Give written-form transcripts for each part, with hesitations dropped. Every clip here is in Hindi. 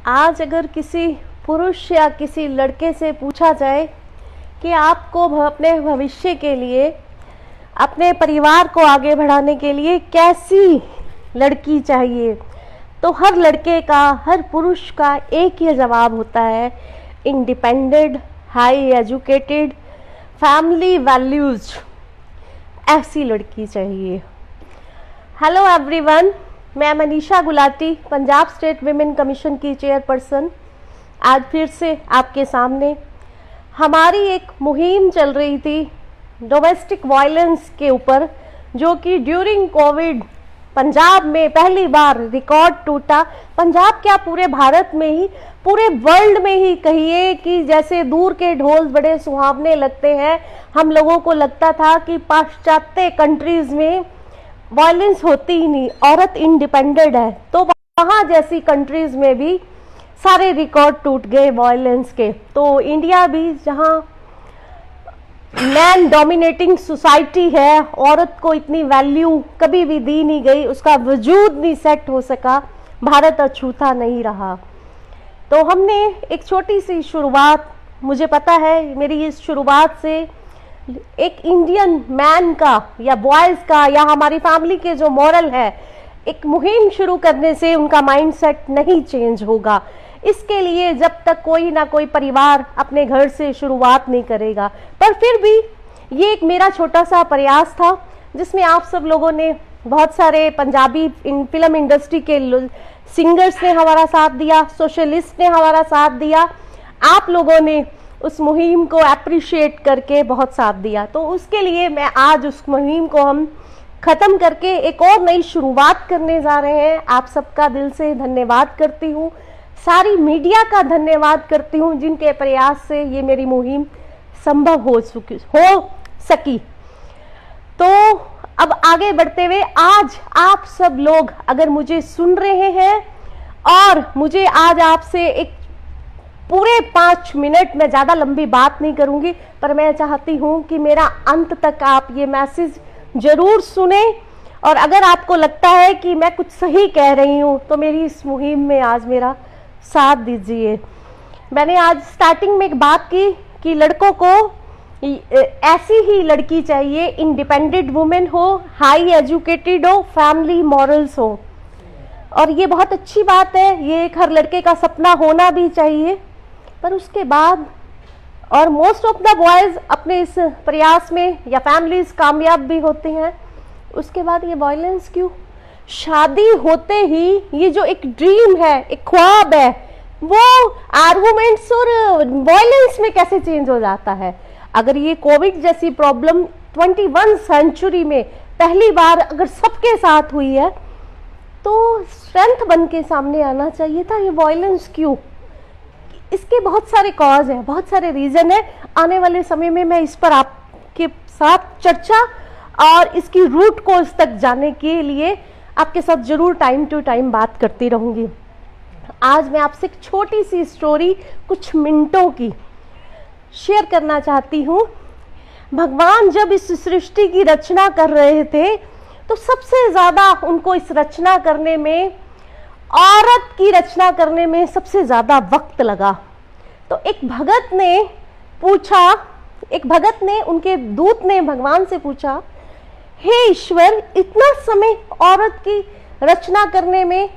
आज अगर किसी पुरुष या किसी लड़के से पूछा जाए कि आपको अपने भविष्य के लिए, अपने परिवार को आगे बढ़ाने के लिए कैसी लड़की चाहिए, तो हर लड़के का, हर पुरुष का एक ही जवाब होता है, independent, high educated, family values, ऐसी लड़की चाहिए। हेलो एवरीवन, मैं Manisha Gulati, Punjab state women commission की चेयरपर्सन, आज फिर से आपके सामने। हमारी एक मुहिम चल रही थी डोमेस्टिक वायलेंस के ऊपर, जो कि ड्यूरिंग कोविड पंजाब में पहली बार रिकॉर्ड टूटा। पंजाब क्या, पूरे भारत में ही, पूरे वर्ल्ड में ही कहिए कि जैसे दूर के ढोल बड़े सुहावने लगते हैं। हम लोगों को लगता था कि पाश्चात्य कंट्रीज में वायलेंस होती ही नहीं, औरत इंडिपेंडेंट है, तो वहाँ जैसी कंट्रीज में भी सारे रिकॉर्ड टूट गए वायलेंस के। तो इंडिया भी, जहाँ मैन डोमिनेटिंग सोसाइटी है, औरत को इतनी वैल्यू कभी भी दी नहीं गई, उसका वजूद नहीं सेट हो सका, भारत अछूता नहीं रहा। तो हमने एक छोटी सी शुरुआत, मुझे पता है मेरी इस शुरुआत से एक इंडियन मैन का या बॉयज़ का या हमारी फैमिली के जो मॉरल है, एक मुहिम शुरू करने से उनका माइंडसेट नहीं चेंज होगा। इसके लिए जब तक कोई ना कोई परिवार अपने घर से शुरुआत नहीं करेगा, पर फिर भी ये एक मेरा छोटा सा प्रयास था, जिसमें आप सब लोगों ने, बहुत सारे पंजाबी फिल्म इंडस्ट्री के सिंगर्स ने हमारा साथ दिया, सोशलिस्ट ने हमारा साथ दिया, आप लोगों ने उस मुहिम को अप्रिशिएट करके बहुत साथ दिया। तो उसके लिए मैं आज उस मुहिम को हम ख़त्म करके एक और नई शुरुआत करने जा रहे हैं। आप सबका दिल से धन्यवाद करती हूँ, सारी मीडिया का धन्यवाद करती हूँ, जिनके प्रयास से ये मेरी मुहिम संभव हो सकी। तो अब आगे बढ़ते हुए, आज आप सब लोग अगर मुझे सुन रहे हैं और मुझे आज आपसे एक पूरे 5 मिनट में, ज़्यादा लंबी बात नहीं करूंगी, पर मैं चाहती हूं कि मेरा अंत तक आप ये मैसेज जरूर सुने, और अगर आपको लगता है कि मैं कुछ सही कह रही हूं तो मेरी इस मुहिम में आज मेरा साथ दीजिए। मैंने आज स्टार्टिंग में एक बात की कि लड़कों को ऐसी ही लड़की चाहिए, इंडिपेंडेंट वुमेन हो, हाई एजुकेटेड हो, फैमिली मॉरल्स हो, और ये बहुत अच्छी बात है, ये एक हर लड़के का सपना होना भी चाहिए। पर उसके बाद, और मोस्ट ऑफ द बॉयज अपने इस प्रयास में या फैमिलीज कामयाब भी होते हैं, उसके बाद ये वायलेंस क्यों? शादी होते ही ये जो एक ड्रीम है, एक ख्वाब है, वो आर्गुमेंट्स और वायलेंस में कैसे चेंज हो जाता है? अगर ये कोविड जैसी प्रॉब्लम 21 सेंचुरी में पहली बार अगर सबके साथ हुई है, तो स्ट्रेंथ बन के सामने आना चाहिए था। ये वायलेंस क्यों? इसके बहुत सारे कॉज हैं, बहुत सारे रीजन है। आने वाले समय में मैं इस पर आपके साथ चर्चा और इसकी रूट कोज तक जाने के लिए आपके साथ जरूर टाइम टू टाइम बात करती रहूंगी। आज मैं आपसे एक छोटी सी स्टोरी कुछ मिनटों की शेयर करना चाहती हूँ। भगवान जब इस सृष्टि की रचना कर रहे थे, तो सबसे ज्यादा उनको इस रचना करने में, औरत की रचना करने में सबसे ज्यादा वक्त लगा। तो एक भगत ने पूछा, एक भगत ने, उनके दूत ने भगवान से पूछा, हे ईश्वर, इतना समय औरत की रचना करने में?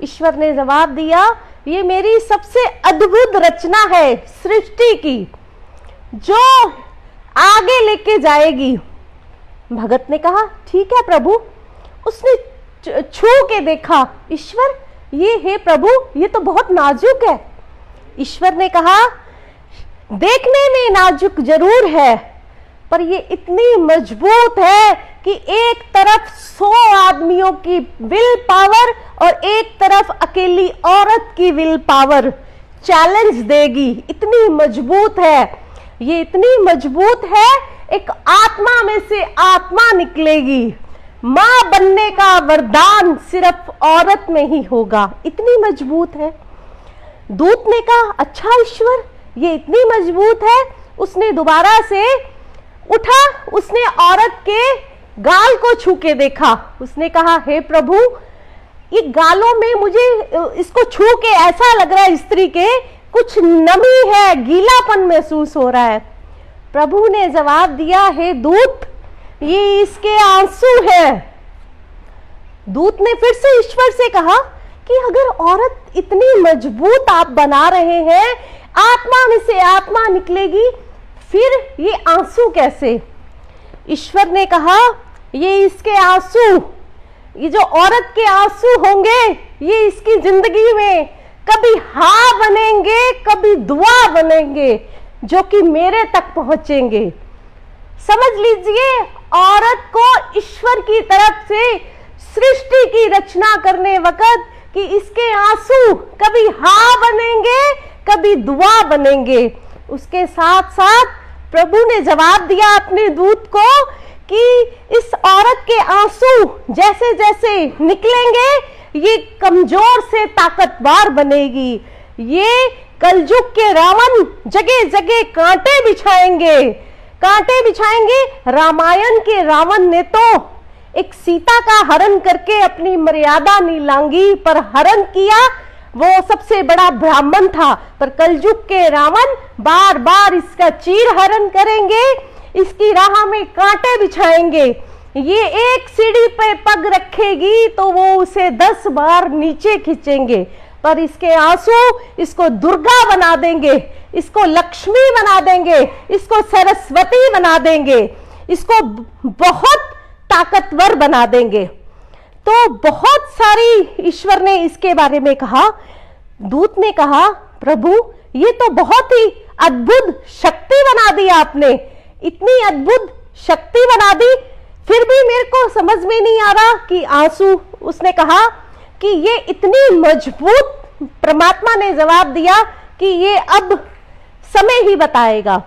ईश्वर ने जवाब दिया, ये मेरी सबसे अद्भुत रचना है सृष्टि की, जो आगे लेके जाएगी। भगत ने कहा, ठीक है प्रभु। उसने छू के देखा, ईश्वर, ये है प्रभु, ये तो बहुत नाजुक है। ईश्वर ने कहा, देखने में नाजुक जरूर है, पर ये इतनी मजबूत है कि एक तरफ 100 आदमियों की विल पावर और एक तरफ अकेली औरत की विल पावर चैलेंज देगी। इतनी मजबूत है ये, इतनी मजबूत है, एक आत्मा में से आत्मा निकलेगी। मां बनने का वरदान सिर्फ औरत में ही होगा, इतनी मजबूत है। दूत ने कहा, अच्छा ईश्वर, ये इतनी मजबूत है। उसने दोबारा से उठा, उसने औरत के गाल को छू के देखा। उसने कहा, हे प्रभु, ये गालों में मुझे इसको छू के ऐसा लग रहा है स्त्री के कुछ नमी है, गीलापन महसूस हो रहा है। प्रभु ने जवाब दिया, हे दूत, ये इसके आंसू हैं। दूत ने फिर से ईश्वर से कहा कि अगर औरत इतनी मजबूत आप बना रहे हैं, आत्मा में से आत्मा निकलेगी, फिर ये आंसू कैसे? ईश्वर ने कहा, ये इसके आंसू, ये जो औरत के आंसू होंगे, ये इसकी जिंदगी में कभी हाँ बनेंगे, कभी दुआ बनेंगे, जो कि मेरे तक पहुंचेंगे। समझ लीजिए, औरत को ईश्वर की तरफ से सृष्टि की रचना करने वक्त कि इसके आंसू कभी हाँ बनेंगे, कभी दुआ बनेंगे। उसके साथ साथ प्रभु ने जवाब दिया अपने दूत को कि इस औरत के आंसू जैसे जैसे निकलेंगे, ये कमजोर से ताकतवर बनेगी। ये कलयुग के रावण जगह जगह कांटे बिछाएंगे, कांटे बिछाएंगे। रामायण के रावण ने तो एक सीता का हरण करके अपनी मर्यादा नीलांगी पर हरण किया, वो सबसे बड़ा ब्राह्मण था। पर कलयुग के रावण बार बार इसका चीर हरण करेंगे, इसकी राह में कांटे बिछाएंगे। ये एक सीढ़ी पे पग रखेगी तो वो उसे 10 बार नीचे खींचेंगे, पर इसके आंसू इसको दुर्गा बना देंगे, इसको लक्ष्मी बना देंगे, इसको सरस्वती बना देंगे, इसको बहुत ताकतवर बना देंगे। तो बहुत सारी ईश्वर ने इसके बारे में कहा। दूत ने कहा, प्रभु, ये तो बहुत ही अद्भुत शक्ति बना दी आपने, इतनी अद्भुत शक्ति बना दी, फिर भी मेरे को समझ में नहीं आ रहा कि आंसू। उसने कहा कि ये इतनी मजबूत, परमात्मा ने जवाब दिया कि ये अब समय ही बताएगा।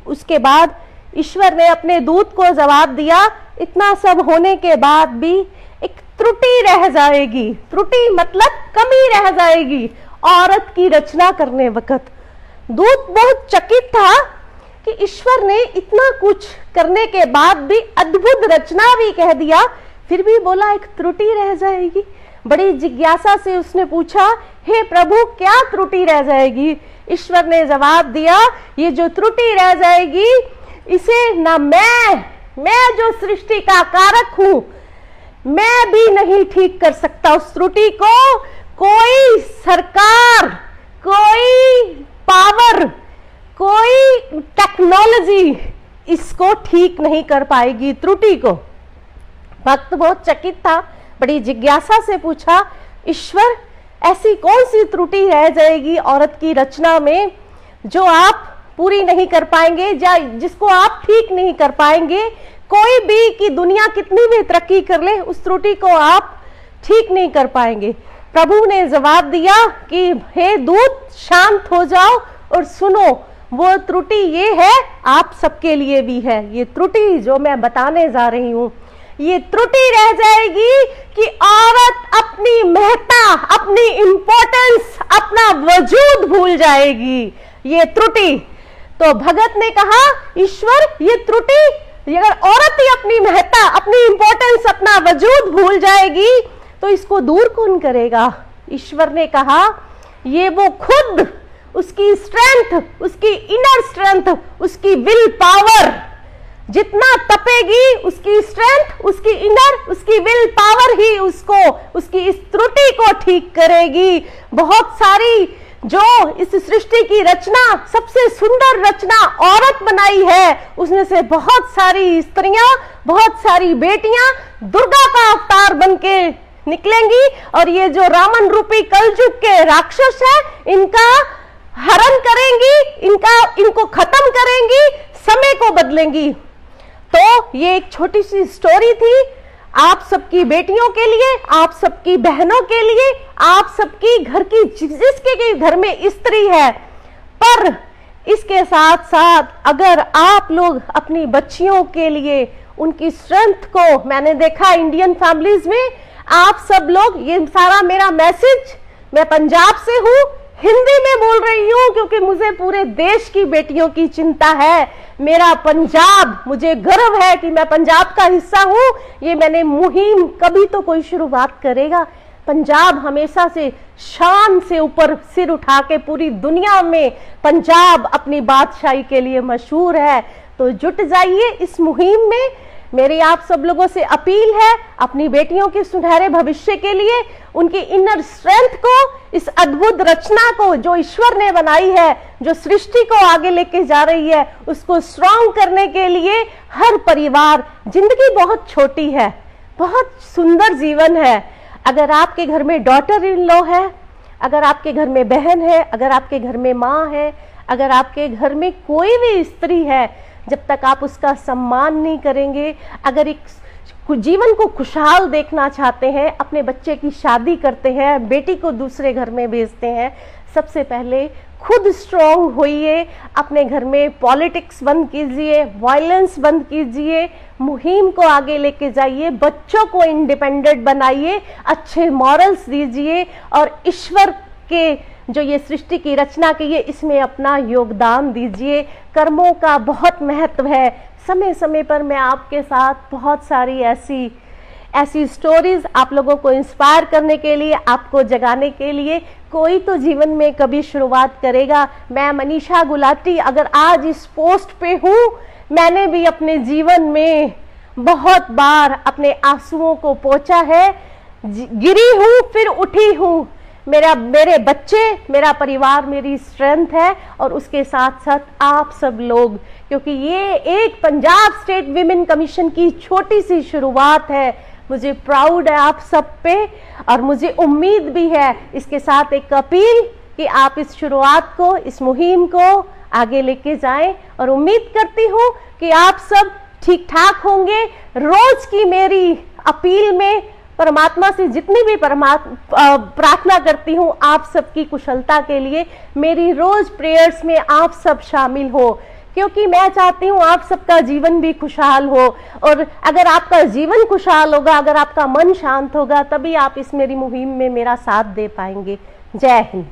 उसके बाद ईश्वर ने अपने दूत को जवाब दिया, इतना सब होने के बाद भी एक त्रुटि रह जाएगी। त्रुटि मतलब कमी रह जाएगी औरत की रचना करने वक्त। दूत बहुत चकित था कि ईश्वर ने इतना कुछ करने के बाद भी अद्भुत रचना भी कह दिया, फिर भी बोला एक त्रुटि रह जाएगी। बड़ी जिज्ञासा से उसने पूछा, हे प्रभु, क्या त्रुटि रह जाएगी? ईश्वर ने जवाब दिया, ये जो त्रुटि रह जाएगी, इसे ना मैं जो सृष्टि का कारक हूं, मैं भी नहीं ठीक कर सकता। उस त्रुटि को कोई सरकार, कोई पावर, कोई टेक्नोलॉजी इसको ठीक नहीं कर पाएगी त्रुटि को। भक्त बहुत चकित था, बड़ी जिज्ञासा से पूछा, ईश्वर, ऐसी कौन सी त्रुटि रह जाएगी औरत की रचना में जो आप पूरी नहीं कर पाएंगे, या जिसको आप ठीक नहीं कर पाएंगे? कोई भी कि दुनिया कितनी भी तरक्की कर ले, उस त्रुटि को आप ठीक नहीं कर पाएंगे। प्रभु ने जवाब दिया कि हे दूत, शांत हो जाओ और सुनो, वो त्रुटि ये है, आप सबके लिए भी है। ये त्रुटि जो मैं बताने जा रही हूं, ये त्रुटि रह जाएगी कि औरत अपनी महत्ता, अपनी इंपॉर्टेंस, अपना वजूद भूल जाएगी। ये त्रुटि। तो भगत ने कहा, ईश्वर, ये त्रुटि, अगर औरत ही अपनी महत्ता, अपनी इंपॉर्टेंस, अपना वजूद भूल जाएगी तो इसको दूर कौन करेगा? ईश्वर ने कहा, ये वो खुद, उसकी स्ट्रेंथ, उसकी इनर स्ट्रेंथ, उसकी विल पावर, जितना तपेगी उसकी स्ट्रेंथ, उसकी इनर, उसकी विल पावर ही उसको, उसकी इस त्रुटि को ठीक करेगी। बहुत सारी जो इस सृष्टि की रचना, सबसे सुंदर रचना औरत बनाई है, उसमें से बहुत सारी स्त्रियां, बहुत सारी बेटियां दुर्गा का अवतार बनके निकलेंगी, और ये जो रावण रूपी कलयुग के राक्षस है, इनका हरण करेंगी, इनको खत्म करेंगी, समय को बदलेंगी। तो ये एक छोटी सी स्टोरी थी आप सबकी बेटियों के लिए, आप सबकी बहनों के लिए, आप सबकी घर की, जिसके घर में स्त्री है। पर इसके साथ साथ अगर आप लोग अपनी बच्चियों के लिए उनकी स्ट्रेंथ को, मैंने देखा इंडियन फैमिलीज में आप सब लोग, ये सारा मेरा मैसेज, मैं पंजाब से हूँ, हिंदी में बोल रही हूँ क्योंकि मुझे पूरे देश की बेटियों की चिंता है। मेरा पंजाब, मुझे गर्व है कि मैं पंजाब का हिस्सा हूँ। ये मैंने मुहिम, कभी तो कोई शुरुआत करेगा, पंजाब हमेशा से शान से ऊपर सिर उठा के पूरी दुनिया में पंजाब अपनी बादशाही के लिए मशहूर है। तो जुट जाइए इस मुहिम में। मेरी आप सब लोगों से अपील है, अपनी बेटियों के सुनहरे भविष्य के लिए, उनकी इनर स्ट्रेंथ को, इस अद्भुत रचना को जो ईश्वर ने बनाई है, जो सृष्टि को आगे लेके जा रही है, उसको स्ट्रांग करने के लिए हर परिवार, जिंदगी बहुत छोटी है, बहुत सुंदर जीवन है। अगर आपके घर में डॉटर इन लॉ है, अगर आपके घर में बहन है, अगर आपके घर में माँ है, अगर आपके घर में कोई भी स्त्री है, जब तक आप उसका सम्मान नहीं करेंगे, अगर एक जीवन को खुशहाल देखना चाहते हैं, अपने बच्चे की शादी करते हैं, बेटी को दूसरे घर में भेजते हैं, सबसे पहले खुद स्ट्रांग होइए, अपने घर में पॉलिटिक्स बंद कीजिए, वायलेंस बंद कीजिए, मुहिम को आगे लेके जाइए, बच्चों को इंडिपेंडेंट बनाइए, अच्छे मॉरल्स दीजिए और ईश्वर के जो ये सृष्टि की रचना की है इसमें अपना योगदान दीजिए। कर्मों का बहुत महत्व है। समय समय पर मैं आपके साथ बहुत सारी ऐसी स्टोरीज आप लोगों को इंस्पायर करने के लिए, आपको जगाने के लिए, कोई तो जीवन में कभी शुरुआत करेगा। मैं मनीषा गुलाटी अगर आज इस पोस्ट पे हूँ, मैंने भी अपने जीवन में बहुत बार अपने आंसुओं को पोंछा है, गिरी हूँ फिर उठी हूँ। मेरे बच्चे, मेरा परिवार मेरी स्ट्रेंथ है और उसके साथ साथ आप सब लोग, क्योंकि ये एक पंजाब स्टेट विमेन कमीशन की छोटी सी शुरुआत है। मुझे प्राउड है आप सब पे और मुझे उम्मीद भी है। इसके साथ एक अपील कि आप इस शुरुआत को, इस मुहिम को आगे लेके जाएं और उम्मीद करती हूँ कि आप सब ठीक ठाक होंगे। रोज की मेरी अपील में परमात्मा से जितनी भी प्रार्थना करती हूँ आप सबकी कुशलता के लिए, मेरी रोज प्रेयर्स में आप सब शामिल हो, क्योंकि मैं चाहती हूँ आप सबका जीवन भी खुशहाल हो। और अगर आपका जीवन खुशहाल होगा, अगर आपका मन शांत होगा, तभी आप इस मेरी मुहिम में मेरा साथ दे पाएंगे। जय हिंद।